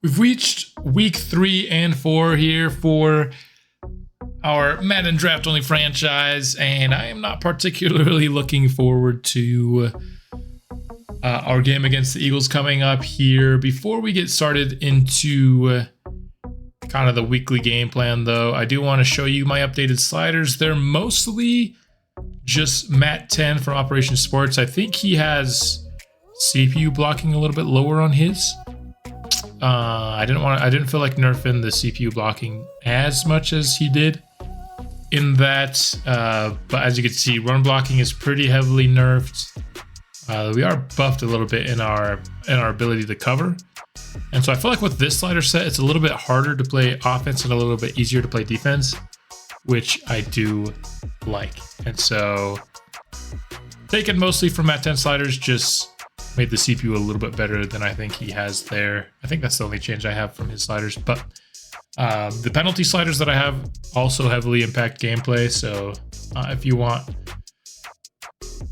We've reached week 3 and 4 here for our Madden draft only franchise, and I am not particularly looking forward to our game against the Eagles coming up here. Before we get started into kind of the weekly game plan, though, I do want to show you my updated sliders. They're mostly just Matt 10 from Operation Sports. I think he has CPU blocking a little bit lower on his. I didn't feel like nerfing the CPU blocking as much as he did in that, but as you can see, run blocking is pretty heavily nerfed. We are buffed a little bit in our ability to cover, and so I feel like with this slider set, it's a little bit harder to play offense and a little bit easier to play defense, which I do like. And so taken mostly from Matt 10 sliders, just made the CPU a little bit better than I think he has there. I think that's the only change I have from his sliders, but the penalty sliders that I have also heavily impact gameplay. So if you want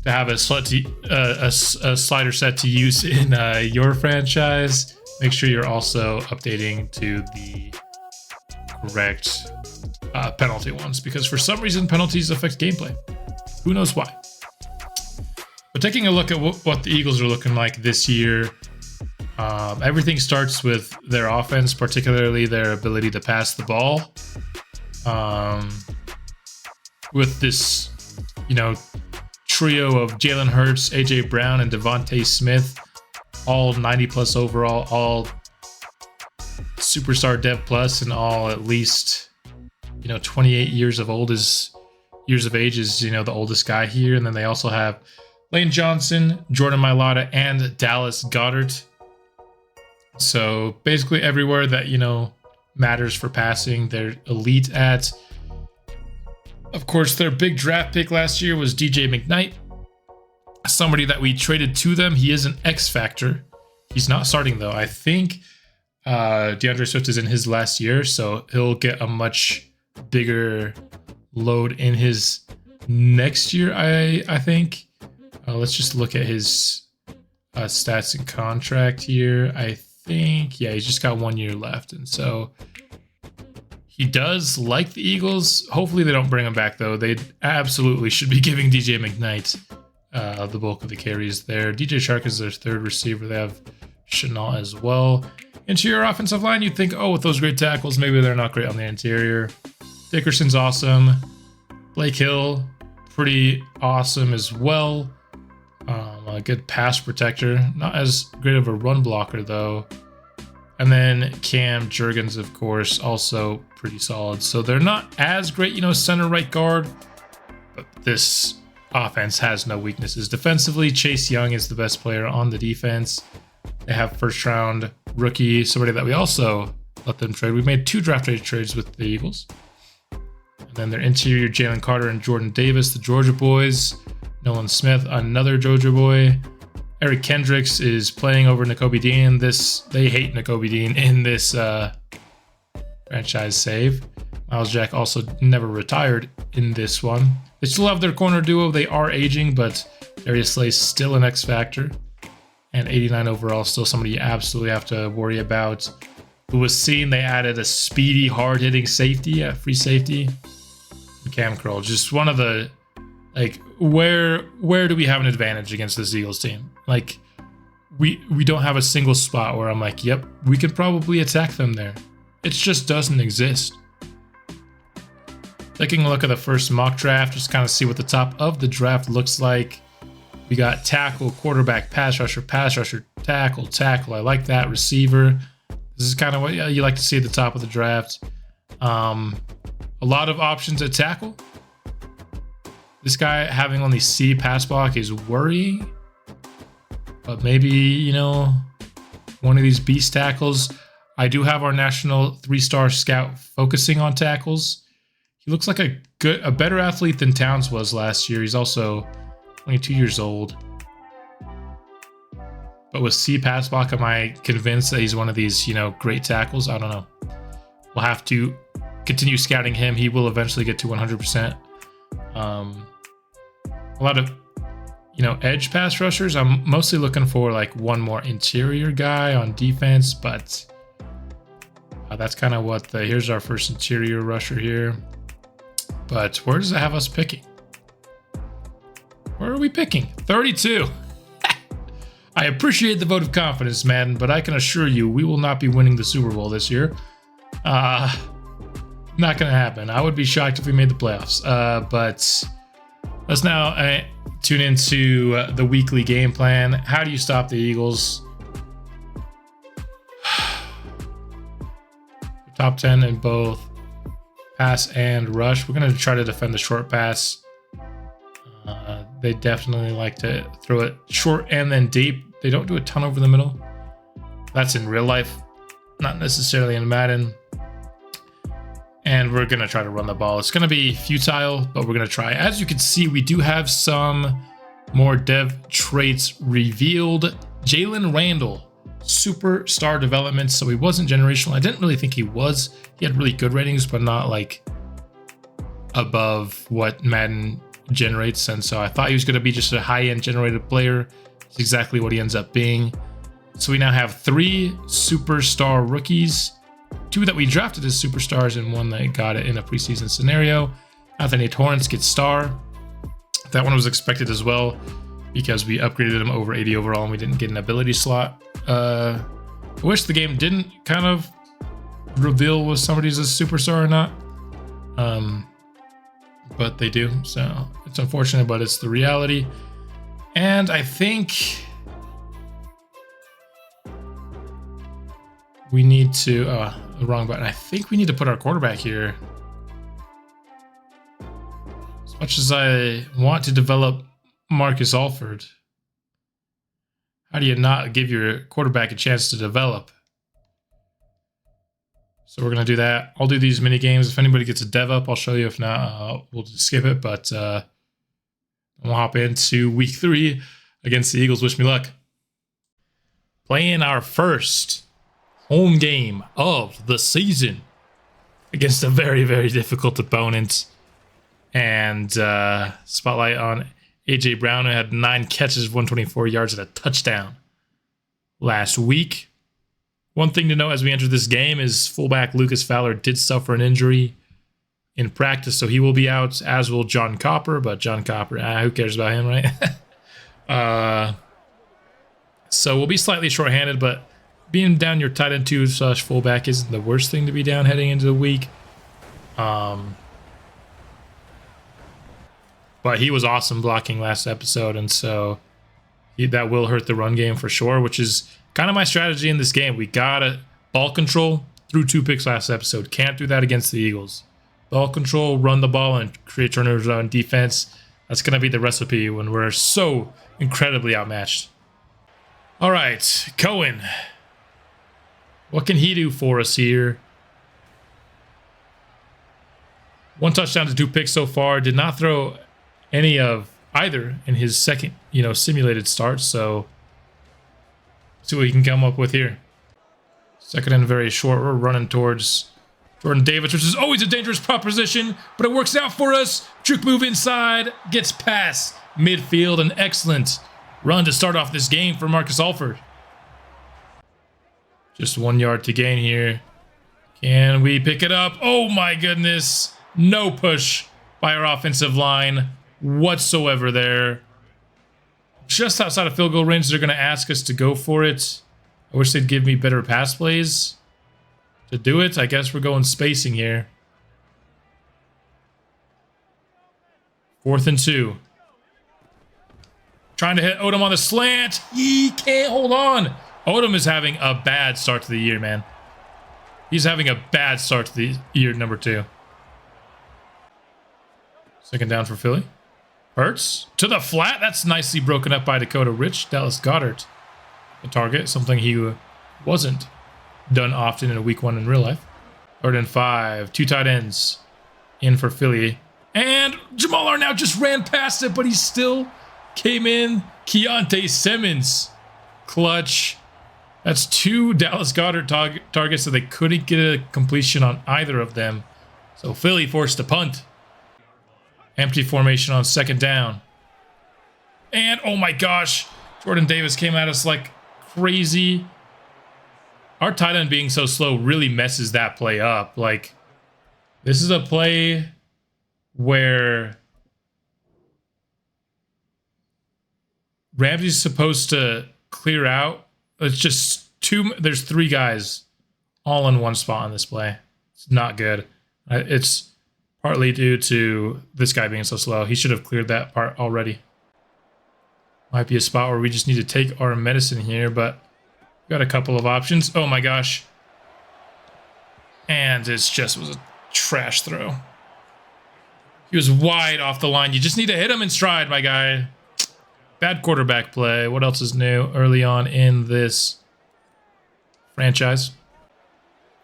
to have a slider set to use in your franchise, make sure you're also updating to the correct penalty ones, because for some reason penalties affect gameplay. Who knows why? But taking a look at what the Eagles are looking like this year, everything starts with their offense, particularly their ability to pass the ball. With this, trio of Jalen Hurts, AJ Brown, and Devontae Smith, all 90 plus overall, all superstar dev plus, and all at least 28 years of age is the oldest guy here. And then they also have Lane Johnson, Jordan Mailata, and Dallas Goedert. So basically everywhere that matters for passing, they're elite at. Of course, their big draft pick last year was DJ McKnight, somebody that we traded to them. He is an X factor. He's not starting though. I think DeAndre Swift is in his last year, so he'll get a much bigger load in his next year. I think. Let's just look at his stats and contract here. I think, he's just got 1 year left. And so he does like the Eagles. Hopefully they don't bring him back, though. They absolutely should be giving DJ McKnight the bulk of the carries there. DJ Shark is their third receiver. They have Chenault as well. Interior offensive line, you'd think, with those great tackles, maybe they're not great on the interior. Dickerson's awesome. Blake Hill, pretty awesome as well. A good pass protector, not as great of a run blocker though. And then Cam Jurgens, of course, also pretty solid. So they're not as great, center right guard, but this offense has no weaknesses. Defensively, Chase Young is the best player on the defense. They have first round rookie, somebody that we also let them trade. We made 2 draft trades with the Eagles. And then their interior, Jalen Carter and Jordan Davis, the Georgia boys. Nolan Smith, another Georgia boy. Eric Kendricks is playing over Nakobe Dean. They hate Nakobe Dean in this franchise save. Miles Jack also never retired in this one. They still have their corner duo. They are aging, but Darius Slay's still an X factor. And 89 overall, still somebody you absolutely have to worry about. Who was seen, they added a speedy, hard-hitting safety, a free safety. Cam Curl, just one of the... where do we have an advantage against this Eagles team? We don't have a single spot where I'm like, yep, we could probably attack them there. It just doesn't exist. Taking a look at the first mock draft, just kind of see what the top of the draft looks like. We got tackle, quarterback, pass rusher, tackle. I like that. Receiver. This is kind of what you like to see at the top of the draft. A lot of options at tackle. This guy having only C pass block is worrying, but maybe, one of these beast tackles. I do have our national 3-star scout focusing on tackles. He looks like a better athlete than Towns was last year. He's also 22 years old. But with C pass block, am I convinced that he's one of these, great tackles? I don't know. We'll have to continue scouting him. He will eventually get to 100%. A lot of, edge pass rushers. I'm mostly looking for one more interior guy on defense, but That's kind of what here's our first interior rusher here. But where does it have us picking? Where are we picking? 32. I appreciate the vote of confidence, Madden, but I can assure you we will not be winning the Super Bowl this year. Not going to happen. I would be shocked if we made the playoffs. But let's now tune into the weekly game plan. How do you stop the Eagles? Top 10 in both pass and rush. We're going to try to defend the short pass. They definitely like to throw it short and then deep. They don't do a ton over the middle. That's in real life, not necessarily in Madden. And we're going to try to run the ball. It's going to be futile, but we're going to try. As you can see, we do have some more dev traits revealed. Jalen Randall, superstar development. So he wasn't generational. I didn't really think he was. He had really good ratings, but not like above what Madden generates. And so I thought he was going to be just a high-end generated player. It's exactly what he ends up being. So we now have 3 superstar rookies, 2 that we drafted as superstars and 1 that got it in a preseason scenario. Anthony Torrance gets star. That one was expected as well because we upgraded him over 80 overall and we didn't get an ability slot. I wish the game didn't kind of reveal if somebody's a superstar or not. But they do, so it's unfortunate, but it's the reality. And I think we need to, the wrong button. I think we need to put our quarterback here. As much as I want to develop Marcus Alford, how do you not give your quarterback a chance to develop? So we're going to do that. I'll do these mini games. If anybody gets a dev up, I'll show you. If not, we'll just skip it. But we'll hop into week 3 against the Eagles. Wish me luck. Playing our first home game of the season against a very, very difficult opponent. And spotlight on A.J. Brown, who had 9 catches, 124 yards, and a touchdown last week. One thing to note as we enter this game is fullback Lucas Fowler did suffer an injury in practice, so he will be out, as will John Copper. But John Copper, who cares about him, right? So we'll be slightly shorthanded, but being down your tight end 2 / fullback isn't the worst thing to be down heading into the week. But he was awesome blocking last episode, and so that will hurt the run game for sure, which is kind of my strategy in this game. We gotta ball control, threw 2 picks last episode. Can't do that against the Eagles. Ball control, run the ball, and create turnovers on defense. That's gonna be the recipe when we're so incredibly outmatched. All right, Cohen. What can he do for us here? 1 touchdown to 2 picks so far. Did not throw any of either in his second, simulated start. So see what he can come up with here. Second and very short. We're running towards Jordan Davis, which is always a dangerous proposition, but it works out for us. Juke move inside, gets past midfield. An excellent run to start off this game for Marcus Alford. Just 1 yard to gain here. Can we pick it up? Oh my goodness. No push by our offensive line whatsoever there. Just outside of field goal range, they're going to ask us to go for it. I wish they'd give me better pass plays to do it. I guess we're going spacing here. 4th and 2. Trying to hit Odom on the slant. He can't hold on. Odom is having a bad start to the year, man. He's having a bad start to the year, number 2. 2nd down for Philly. Hurts to the flat. That's nicely broken up by Dakota Rich. Dallas Goedert, the target, something he wasn't done often in a week 1 in real life. 3rd and 5. 2 tight ends in for Philly. And Jamal Arnau just ran past it, but he still came in. Keontae Simmons. Clutch. That's 2 Dallas Goedert targets, so they couldn't get a completion on either of them. So Philly forced to punt. Empty formation on 2nd down. And, oh my gosh, Jordan Davis came at us like crazy. our tight end being so slow really messes that play up. Like, this is a play where Ramsey's supposed to clear out. It's just there's 3 guys all in one spot on this play. It's not good. It's partly due to this guy being so slow. He should have cleared that part already. Might be a spot where we just need to take our medicine here, but we got a couple of options. Oh my gosh. And it just was a trash throw. He was wide off the line. You just need to hit him in stride, my guy. Bad quarterback play. What else is new early on in this franchise?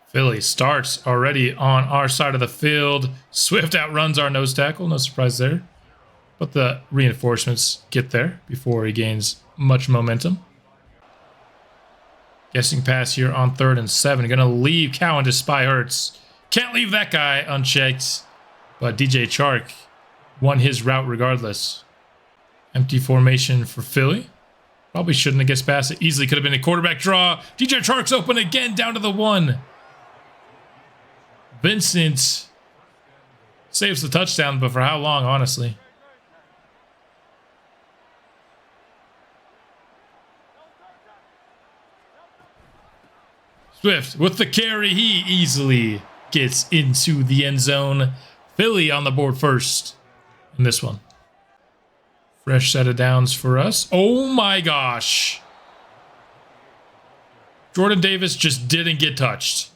Philly starts already on our side of the field. Swift outruns our nose tackle. No surprise there. But the reinforcements get there before he gains much momentum. Guessing pass here on 3rd and 7. Gonna leave Cowan to spy Hurts. Can't leave that guy unchecked. But DJ Chark won his route regardless. Empty formation for Philly. Probably shouldn't have guessed past it. Easily could have been a quarterback draw. DJ Chark's open again down to the 1. Vincent saves the touchdown, but for how long, honestly? Swift with the carry. He easily gets into the end zone. Philly on the board first in this one. Fresh set of downs for us. Oh my gosh. Jordan Davis just didn't get touched.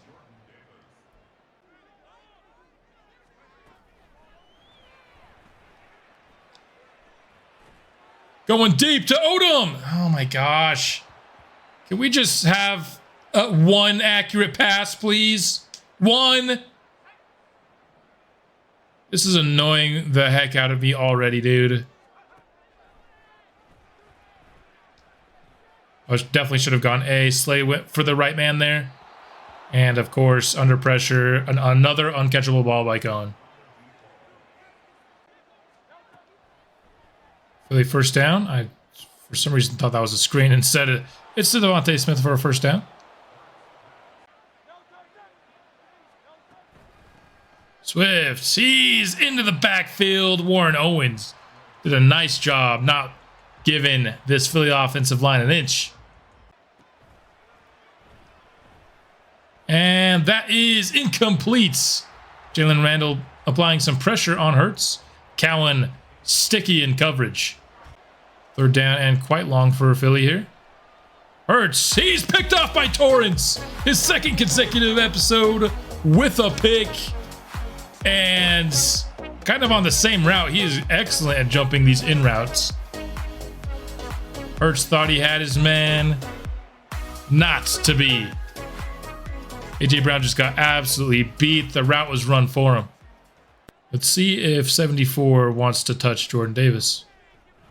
Going deep to Odom. Oh my gosh. Can we just have one accurate pass, please? One. This is annoying the heck out of me already, dude. I definitely should have gone A. Slay went for the right man there. And of course, under pressure, another uncatchable ball by Cohen. Philly first down. I, for some reason, thought that was a screen. Instead, it's to Devontae Smith for a first down. Swift, he's into the backfield. Warren Owens did a nice job not giving this Philly offensive line an inch. And that is incomplete. Jalen Randall applying some pressure on Hurts. Cowan sticky in coverage. 3rd down and quite long for Philly here. Hurts, he's picked off by Torrance. His 2nd consecutive episode with a pick. And kind of on the same route. He is excellent at jumping these in routes. Hurts thought he had his man. Not to be. A.J. Brown just got absolutely beat. The route was run for him. Let's see if 74 wants to touch Jordan Davis.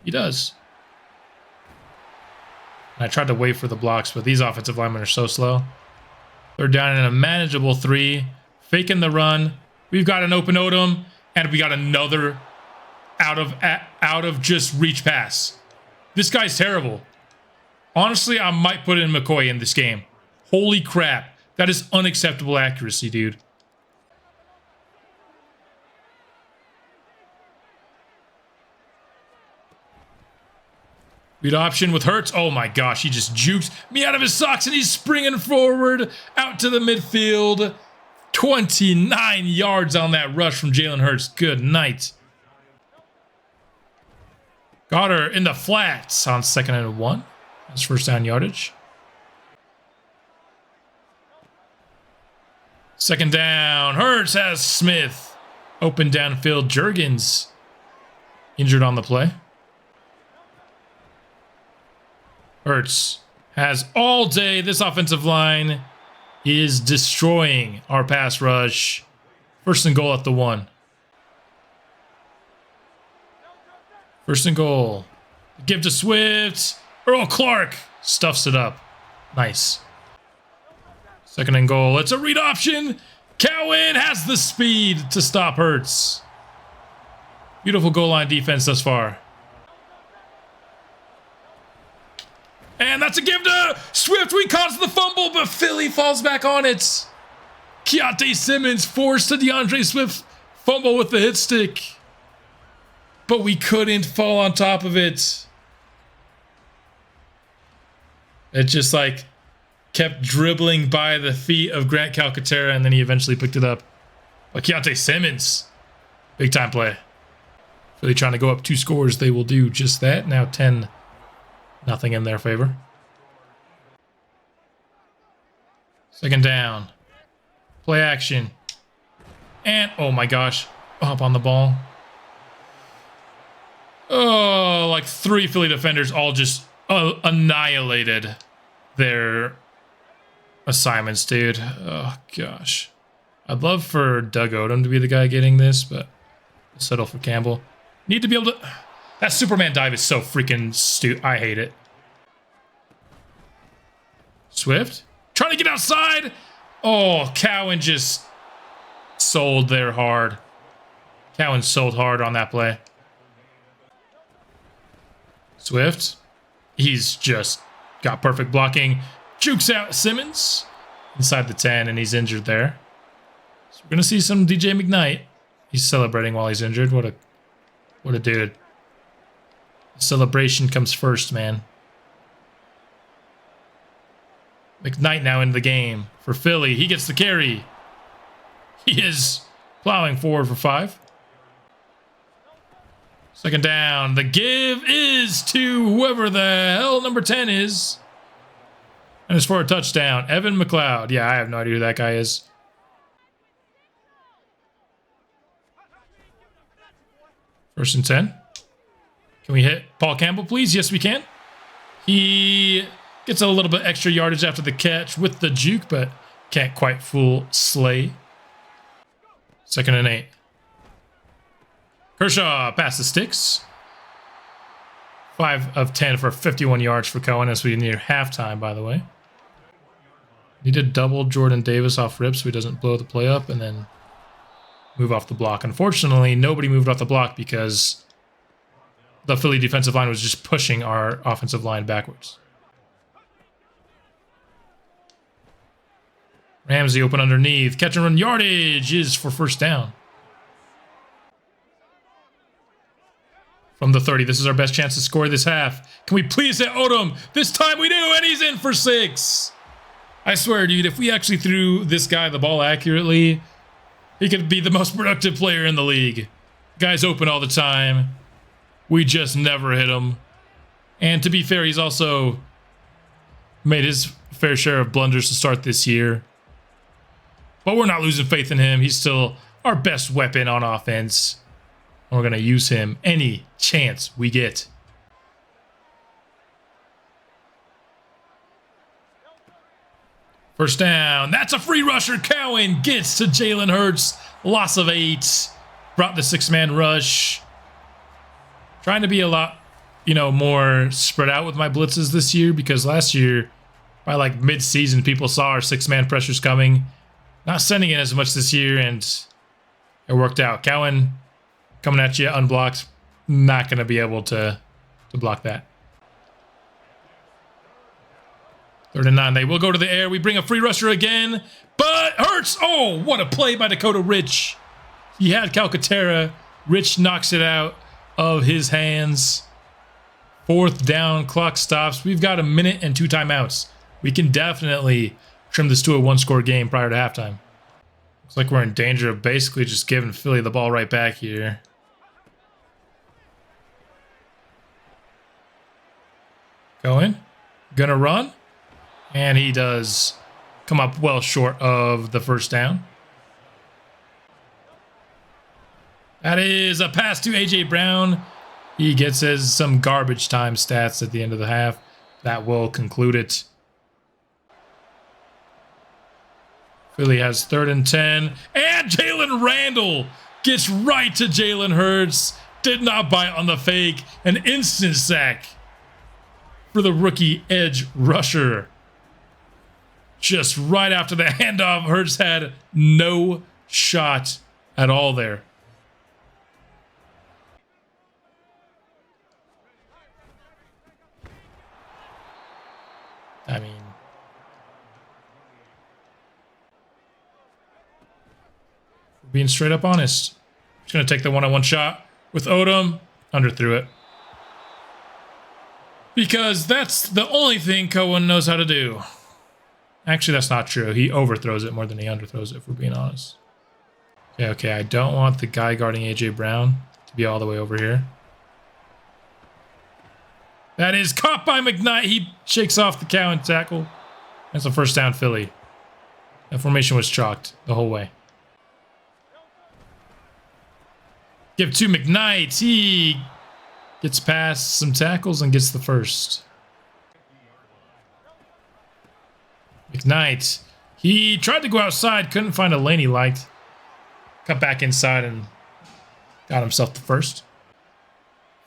He does. I tried to wait for the blocks, but these offensive linemen are so slow. 3rd down and a manageable 3. Faking the run. We've got an open Odom, and we got another out of just reach pass. This guy's terrible. Honestly, I might put in McCoy in this game. Holy crap. That is unacceptable accuracy, dude. Read option with Hurts. Oh my gosh, he just jukes me out of his socks, and he's springing forward out to the midfield. 29 yards on that rush from Jalen Hurts. Good night. Got her in the flats on 2nd and 1. That's first down yardage. 2nd down. Hurts has Smith. Open downfield. Juergens injured on the play. Hurts has all day. This offensive line is destroying our pass rush. 1st and goal at the 1. 1st and goal. Give to Swift. Earl Clark stuffs it up. Nice. 2nd and goal. It's a read option. Cowan has the speed to stop Hurts. Beautiful goal line defense thus far. And that's a give to Swift. We caused the fumble, but Philly falls back on it. Keontae Simmons forced to DeAndre Swift fumble with the hit stick. But we couldn't fall on top of it. It just like kept dribbling by the feet of Grant Calcaterra, and then he eventually picked it up. But Keontae Simmons, big time play. Really trying to go up 2 scores. They will do just that. Now 10-0 in their favor. Second down. Play action. And, oh my gosh, up on the ball. Oh, like 3 Philly defenders all just annihilated their assignments, dude. Oh gosh. I'd love for Doug Odom to be the guy getting this, but I'll settle for Campbell. Need to be able to... That Superman dive is so freaking stupid. I hate it. Swift? Trying to get outside! Oh, Cowan just sold there hard. Cowan sold hard on that play. Swift? He's just got perfect blocking. Jukes out Simmons inside the 10, and he's injured there. So we're going to see some DJ McKnight. He's celebrating while he's injured. What a dude. Celebration comes first, man. McKnight now in the game for Philly. He gets the carry. He is plowing forward for 5. Second down. The give is to whoever the hell number 10 is. And it's for a touchdown. Evan McLeod. Yeah, I have no idea who that guy is. First and 10. Can we hit Paul Campbell, please? Yes, we can. He gets a little bit extra yardage after the catch with the juke, but can't quite fool Slay. Second and 8. Kershaw past the sticks. 5 of 10 for 51 yards for Cohen as we near halftime, by the way. Need to double Jordan Davis off rip so he doesn't blow the play up and then move off the block. Unfortunately, nobody moved off the block because the Philly defensive line was just pushing our offensive line backwards. Ramsey open underneath. Catch and run yardage is for first down. From the 30, this is our best chance to score this half. Can we please hit Odom? This time we do, and he's in for 6. I swear, dude, if we actually threw this guy the ball accurately, he could be the most productive player in the league. Guy's open all the time. We just never hit him. And to be fair, he's also made his fair share of blunders to start this year. But we're not losing faith in him. He's still our best weapon on offense. And we're going to use him any chance we get. First down. That's a free rusher. Cowan gets to Jalen Hurts. Loss of 8. Brought the 6-man rush. Trying to be a lot, more spread out with my blitzes this year because last year, by like mid-season, people saw our 6-man pressures coming. Not sending it as much this year, and it worked out. Cowan coming at you unblocked. Not going to be able to block that. 3rd and 9. They will go to the air. We bring a free rusher again, but Hurts. Oh, what a play by Dakota Rich. He had Calcaterra. Rich knocks it out of his hands. 4th down, clock stops. We've got 1 minute and 2 timeouts. We can definitely trim this to a 1-score game prior to halftime. Looks like we're in danger of basically just giving Philly the ball right back here. Going. Gonna run. And he does come up well short of the first down. That is a pass to A.J. Brown. He gets his some garbage time stats at the end of the half. That will conclude it. Philly has 3rd and 10. And Jalen Randall gets right to Jalen Hurts. Did not bite on the fake. An instant sack for the rookie edge rusher. Just right after the handoff, Hurts had no shot at all there. Being straight up honest. Just going to take the one-on-one shot with Odom. Underthrew it. Because that's the only thing Cohen knows how to do. Actually, that's not true. He overthrows it more than he underthrows it, if we're being honest. Okay, I don't want the guy guarding A.J. Brown to be all the way over here. That is caught by McKnight. He shakes off the Cowan tackle. That's a first down, Philly. That formation was chalked the whole way. Give to McKnight. He gets past some tackles and gets the first. McKnight. He tried to go outside, couldn't find a lane he liked. Cut back inside and got himself the first.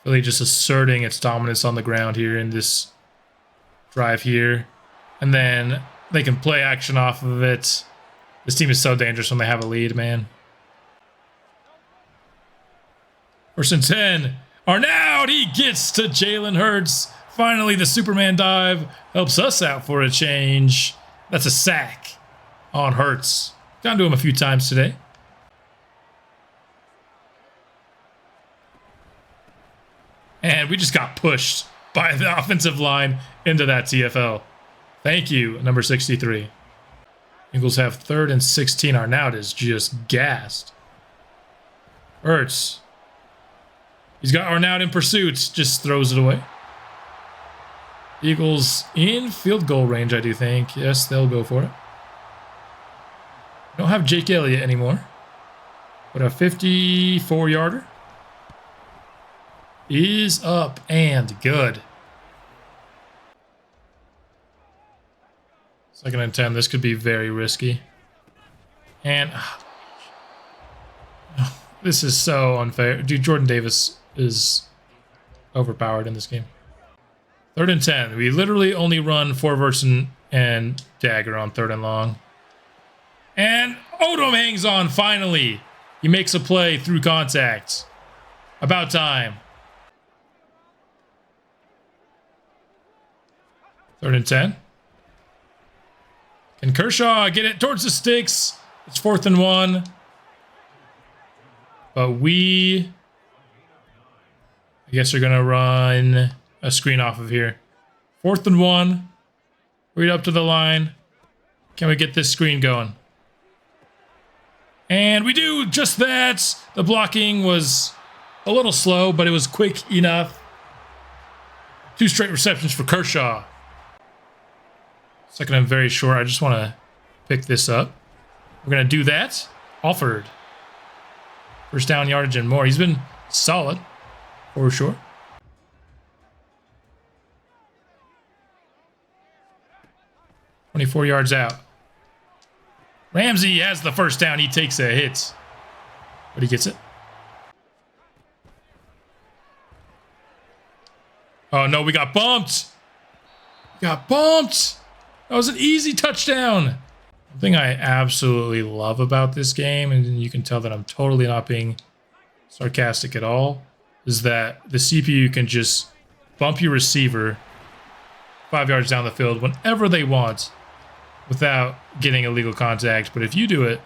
Philly just asserting its dominance on the ground here in this drive here. And then they can play action off of it. This team is so dangerous when they have a lead, man. 1st and 10. Arnaud, he gets to Jalen Hurts. Finally, the Superman dive helps us out for a change. That's a sack on Hurts. Gone to him a few times today. And we just got pushed by the offensive line into that TFL. Thank you, number 63. Eagles have 3rd and 16. Arnaud is just gassed. Hurts. He's got Arnaud in pursuit. Just throws it away. Eagles in field goal range, I do think. Yes, they'll go for it. Don't have Jake Elliott anymore. But a 54-yarder is up and good. 2nd and 10. This could be very risky. And this is so unfair. Dude, Jordan Davis is overpowered in this game. 3rd and 10. We literally only run 4 verts and dagger on 3rd and long. And Odom hangs on finally. He makes a play through contact. About time. 3rd and 10. Can Kershaw get it towards the sticks? It's 4th and 1. But we, I guess, are going to run a screen off of here. 4th and 1. Read up to the line. Can we get this screen going? And we do just that. The blocking was a little slow, but it was quick enough. 2 straight receptions for Kershaw. 2nd and very short. I just want to pick this up. We're going to do that. Alford. 1st down yardage and more. He's been solid for sure. "24 yards out. Ramsey has the 1st down. He takes a hit. But he gets it. Oh, no, we got bumped. We got bumped. That was an easy touchdown. One thing I absolutely love about this game, and you can tell that I'm totally not being sarcastic at all, is that the CPU can just bump your receiver 5 yards down the field whenever they want without getting illegal contact. But if you do it,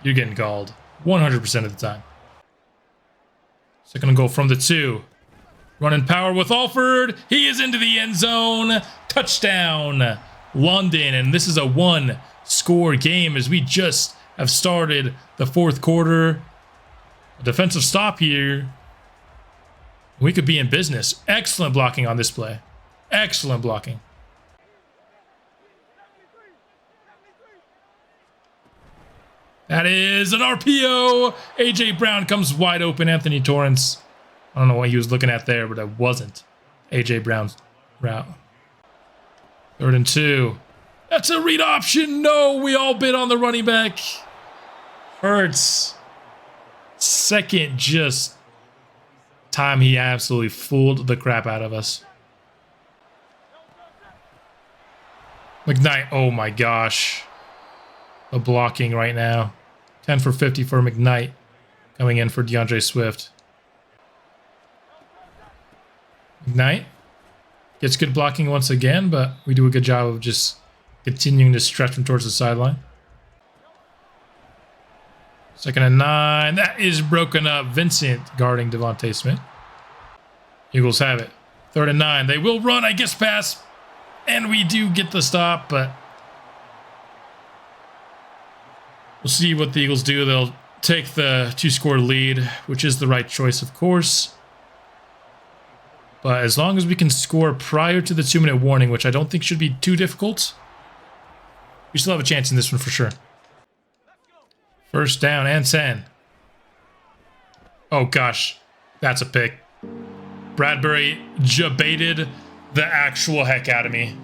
you're getting called 100% of the time. 2nd and goal from the 2. Running power with Alford. He is into the end zone. Touchdown, London. And this is a 1-score game as we just have started the 4th quarter. A defensive stop here. We could be in business. Excellent blocking on this play. Excellent blocking. That is an RPO. A.J. Brown comes wide open. Anthony Torrance. I don't know what he was looking at there, but it wasn't A.J. Brown's route. 3rd and 2. That's a read option. No, we all bid on the running back. Hurts. 2nd just time he absolutely fooled the crap out of us. McKnight. Oh my gosh. The blocking right now. 10 for 50 for McKnight. Coming in for DeAndre Swift. McKnight gets good blocking once again, but we do a good job of just continuing to stretch him towards the sideline. Second and 9. That is broken up. Vincent guarding Devontae Smith. Eagles have it. Third and 9. They will run, I guess, pass. And we do get the stop, but we'll see what the Eagles do. They'll take the 2-score lead, which is the right choice, of course. But as long as we can score prior to the 2-minute warning, which I don't think should be too difficult, we still have a chance in this one for sure. First down and 10. Oh gosh, that's a pick. Bradbury jabaited the actual heck out of me.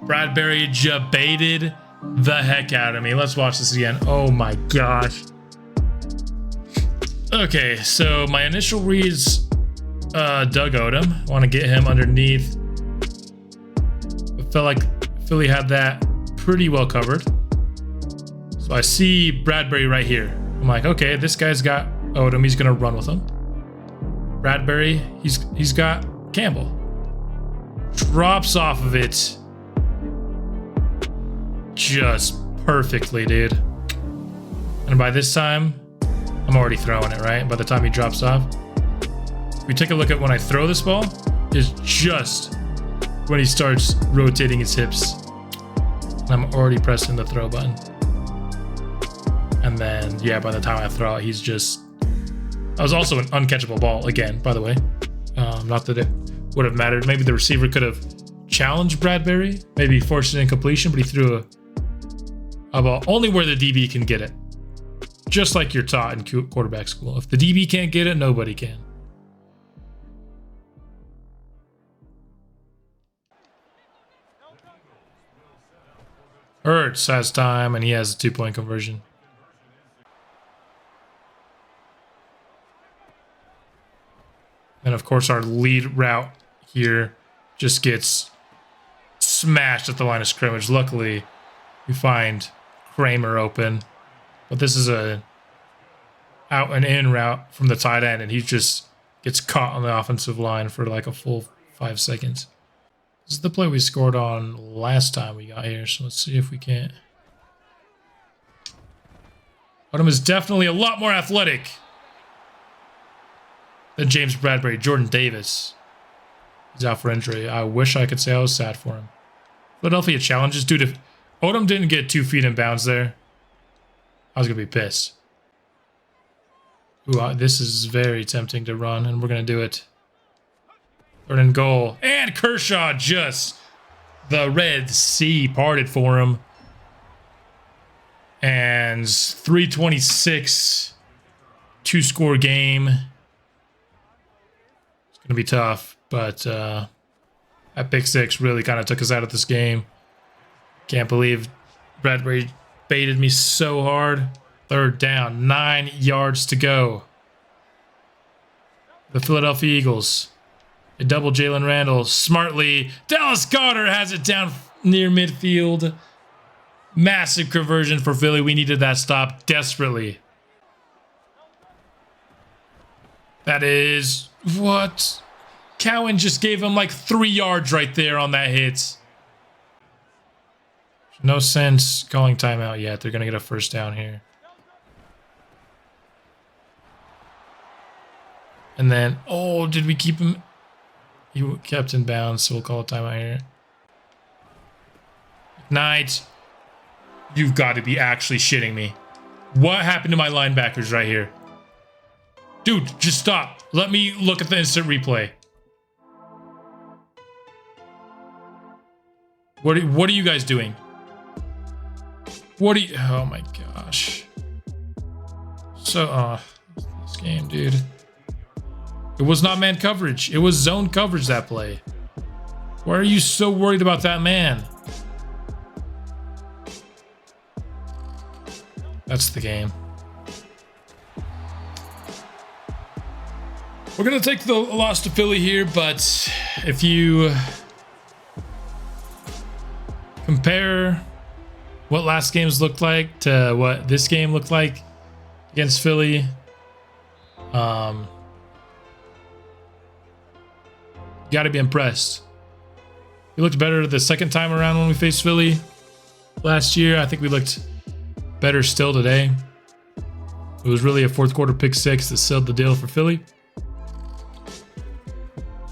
Bradbury jabaited the heck out of me. Let's watch this again. Oh my gosh. Okay, so my initial reads, Doug Odom. Want to get him underneath. I felt like Philly had that pretty well covered. So I see Bradbury right here. I'm like, okay, this guy's got Odom. He's gonna run with him. Bradbury, he's got Campbell. Drops off of it just perfectly, dude. And by this time, I'm already throwing it, right? By the time he drops off. If we take a look at when I throw this ball, is just when he starts rotating his hips. And I'm already pressing the throw button. And then, yeah, by the time I throw it, he's just... That was also an uncatchable ball, again, by the way. Not that it would have mattered. Maybe the receiver could have challenged Bradbury, maybe forced an incompletion, but he threw a ball only where the DB can get it. Just like you're taught in quarterback school. If the DB can't get it, nobody can. Ertz has time, and he has a 2-point conversion. And of course, our lead route here just gets smashed at the line of scrimmage. Luckily, we find Kramer open. But this is a out and in route from the tight end, and he just gets caught on the offensive line for like a full 5 seconds. This is the play we scored on last time we got here, so let's see if we can't. Odom is definitely a lot more athletic than James Bradbury. Jordan Davis is out for injury. I wish I could say I was sad for him. Philadelphia challenges. Dude, if Odom didn't get 2 feet in bounds there, I was going to be pissed. Ooh, this is very tempting to run, and we're going to do it. Third and goal. And Kershaw just... The Red Sea parted for him. And 326. 2-score game. It's going to be tough, but that pick 6 really kind of took us out of this game. Can't believe Bradbury baited me so hard. Third down, 9 yards to go. The Philadelphia Eagles. They double Jalen Randall smartly. Dallas Goedert has it down near midfield. Massive conversion for Philly. We needed that stop desperately. That is... What? Cowan just gave him like 3 yards right there on that hit. No sense calling timeout yet. They're going to get a first down here. And then, oh, did we keep him? He kept in bounds, so we'll call a timeout here. Knight, you've got to be actually shitting me. What happened to my linebackers right here? Dude, just stop. Let me look at the instant replay. What are you guys doing? What are you... Oh my gosh. So, this game, dude. It was not man coverage. It was zone coverage, that play. Why are you so worried about that man? That's the game. We're going to take the loss to Philly here, but if you compare what last games looked like to what this game looked like against Philly, you got to be impressed. We looked better the second time around when we faced Philly last year. I think we looked better still today. It was really a fourth quarter pick six that sealed the deal for Philly.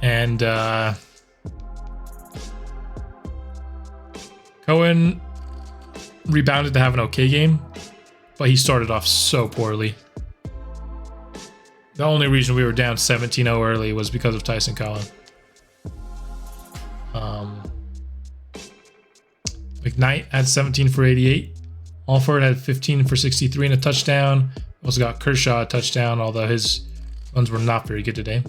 And Cohen rebounded to have an okay game, but he started off so poorly. The only reason we were down 17-0 early was because of Tyson Cohen. McKnight had 17 for 88. Alford had 15 for 63 and a touchdown. Also got Kershaw a touchdown, although his runs were not very good today.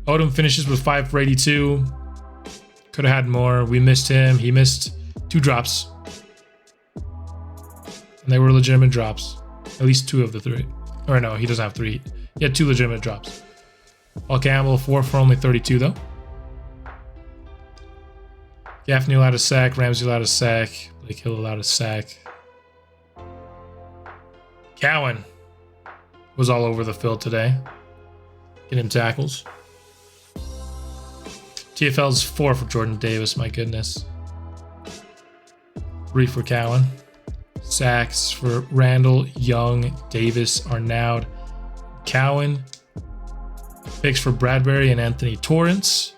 Odom finishes with 5 for 82. Could have had more. We missed him. He missed 2 drops. And they were legitimate drops. At least 2 of the 3. Or no, he doesn't have 3. He had 2 legitimate drops. Paul Campbell, 4 for only 32 though. Gaffney allowed a sack. Ramsey allowed a sack. Blake Hill allowed a sack. Cowan was all over the field today, getting tackles. TFL's 4 for Jordan Davis, my goodness. 3 for Cowan. Sacks for Randall, Young, Davis, Arnaud, Cowan. Picks for Bradbury and Anthony Torrance.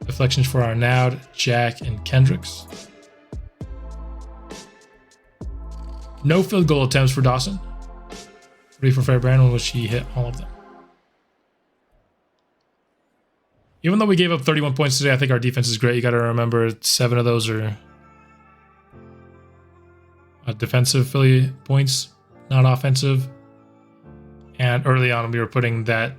Deflections for Arnaud, Jack, and Kendricks. No field goal attempts for Dawson. 3 for Fairbairn, which he hit all of them. Even though we gave up 31 points today, I think our defense is great. You got to remember 7 of those are defensive Philly points, not offensive. And early on, we were putting that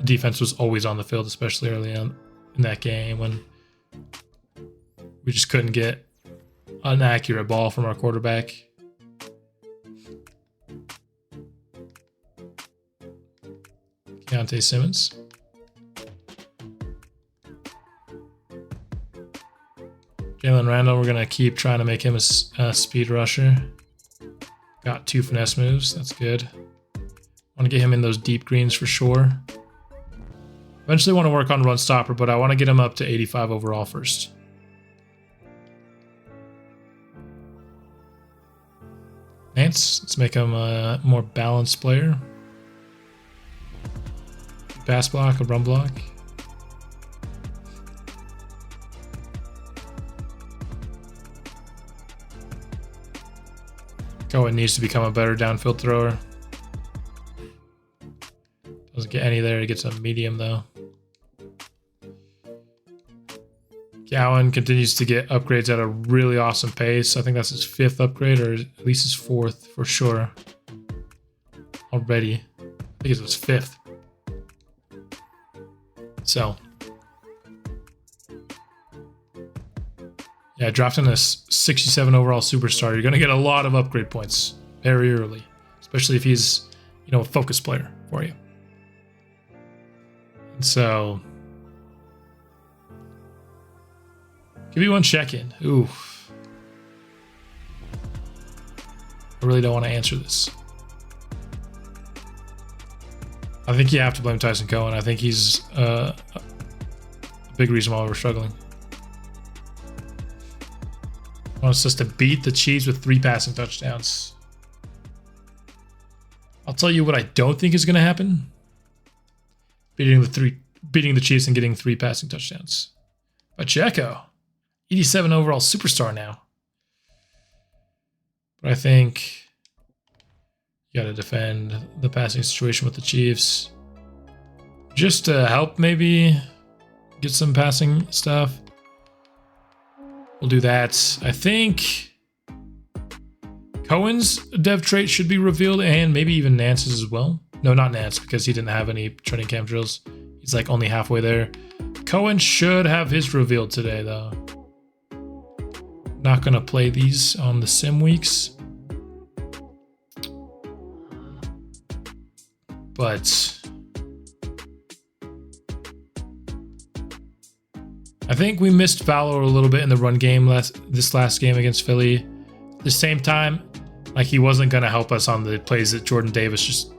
defense was always on the field, especially early on in that game when we just couldn't get an accurate ball from our quarterback. Keontae Simmons. Jalen Randall, we're going to keep trying to make him a speed rusher. Got 2 finesse moves. That's good. Want to get him in those deep greens for sure. Eventually want to work on run stopper, but I want to get him up to 85 overall first. Nance, let's make him a more balanced player. Pass block, a run block. Cohen needs to become a better downfield thrower. Doesn't get any there. He gets a medium though. Cowan continues to get upgrades at a really awesome pace. I think that's his 5th upgrade, or at least his 4th for sure. Already. I think it's his 5th. So. Yeah, drafting a 67 overall superstar, you're going to get a lot of upgrade points very early. Especially if he's, a focus player for you. And so... give me one check-in. Ooh. I really don't want to answer this. I think you have to blame Tyson Cohen. I think he's a big reason why we're struggling. Wants us to beat the Chiefs with 3 passing touchdowns. I'll tell you what I don't think is going to happen. Beating the Chiefs and getting 3 passing touchdowns. Pacheco. 87 overall superstar now. But I think you got to defend the passing situation with the Chiefs. Just to help maybe get some passing stuff. We'll do that. I think Cohen's dev trait should be revealed and maybe even Nance's as well. No, not Nance because he didn't have any training camp drills. He's like only halfway there. Cohen should have his revealed today though. Not going to play these on the sim weeks. But I think we missed Fowler a little bit in the run game this last game against Philly. At the same time, like he wasn't going to help us on the plays that Jordan Davis just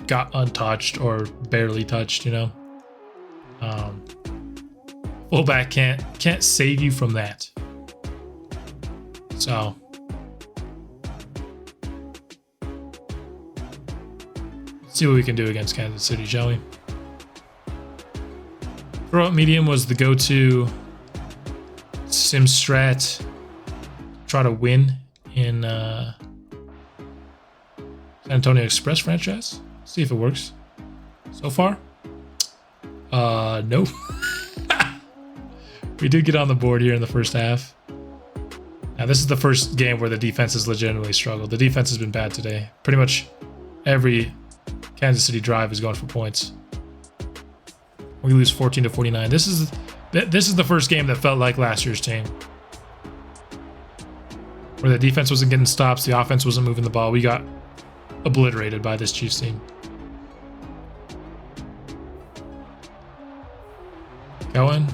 got untouched or barely touched, Fullback can't save you from that. So let's see what we can do against Kansas City, shall we? Throw up medium was the go-to sim strat. Try to win in San Antonio Express franchise. See if it works. So far, nope. We did get on the board here in the first half. Now this is the first game where the defense has legitimately struggled. The defense has been bad today. Pretty much every Kansas City drive is going for points. We lose 14-49. This is the first game that felt like last year's team, where the defense wasn't getting stops, the offense wasn't moving the ball. We got obliterated by this Chiefs team. Going.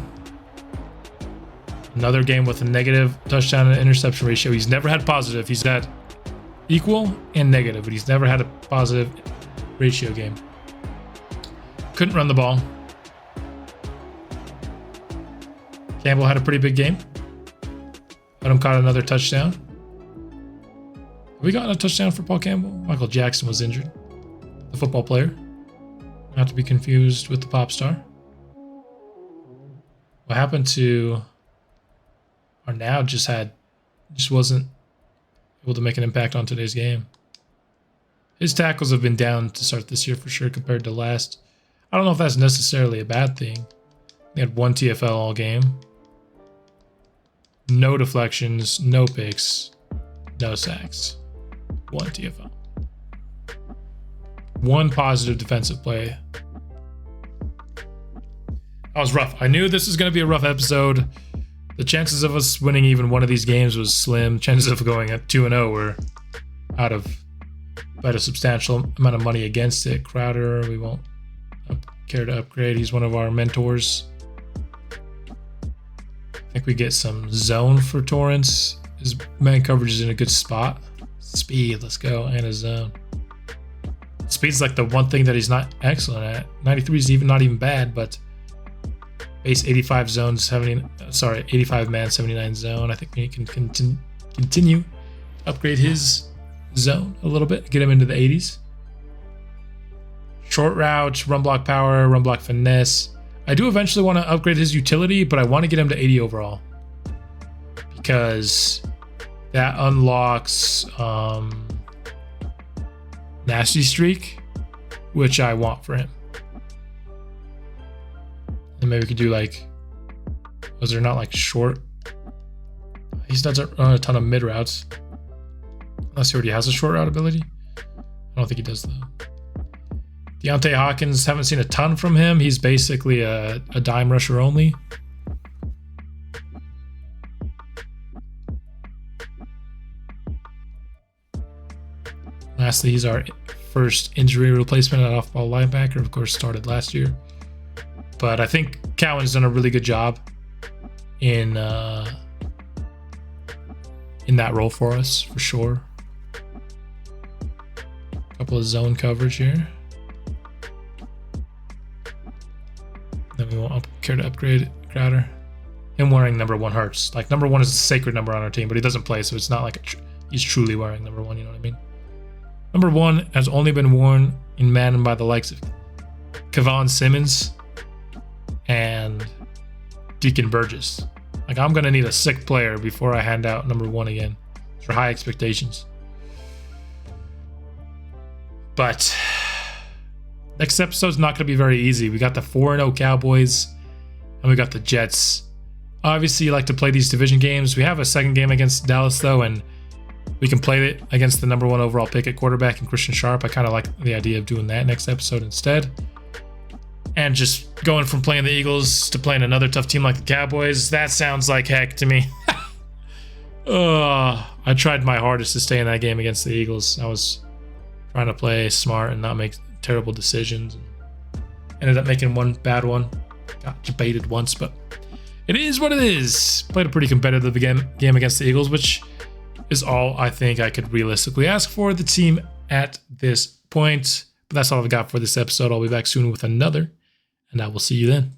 Another game with a negative touchdown and interception ratio. He's never had positive. He's had equal and negative, but he's never had a positive ratio game. Couldn't run the ball. Campbell had a pretty big game. Adam caught another touchdown. Have we gotten a touchdown for Paul Campbell? Michael Jackson was injured. The football player. Not to be confused with the pop star. What happened to Arnaud just wasn't able to make an impact on today's game. His tackles have been down to start this year for sure compared to last. I don't know if that's necessarily a bad thing. He had 1 TFL all game. No deflections, no picks, no sacks. 1 TFL. 1 positive defensive play. That was rough. I knew this was going to be a rough episode. The chances of us winning even one of these games was slim. Chances of going at 2-0 were out of bet a substantial amount of money against it. Crowder, we won't care to upgrade. He's one of our mentors. I think we get some zone for Torrance. His man coverage is in a good spot. Speed, let's go, and his zone. Speed's like the one thing that he's not excellent at. 93 is not even bad, but base 85 zone, 85 man, 79 zone. I think we can continue upgrade his zone a little bit, get him into the 80s. Short routes, run block power, run block finesse. I do eventually want to upgrade his utility, but I want to get him to 80 overall because that unlocks nasty streak, which I want for him. And maybe we could do like, was there not like short? He doesn't run a ton of mid routes. Unless he already has a short route ability. I don't think he does though. Deontay Hawkins, haven't seen a ton from him. He's basically a dime rusher only. Lastly, he's our first injury replacement at off-ball linebacker. Of course, started last year. But I think Cowan's done a really good job in that role for us, for sure. Couple of zone coverage here. Then we won't care to upgrade Crowder. Him wearing number 1 hurts. Like, number 1 is a sacred number on our team, but he doesn't play, so it's not like he's truly wearing number 1, you know what I mean? Number 1 has only been worn in Madden by the likes of Kevon Simmons and Deacon Burgess. Like, I'm going to need a sick player before I hand out number 1 again. For high expectations. But next episode's not going to be very easy. We got the 4-0 Cowboys and we got the Jets. Obviously, you like to play these division games. We have a second game against Dallas, though, and we can play it against the number 1 overall pick at quarterback and Christian Sharp. I kind of like the idea of doing that next episode instead. And just going from playing the Eagles to playing another tough team like the Cowboys, that sounds like heck to me. I tried my hardest to stay in that game against the Eagles. I was trying to play smart and not make terrible decisions. Ended up making one bad one. Got debated once, but it is what it is. Played a pretty competitive game against the Eagles, which is all I think I could realistically ask for the team at this point. But that's all I've got for this episode. I'll be back soon with another, and I will see you then.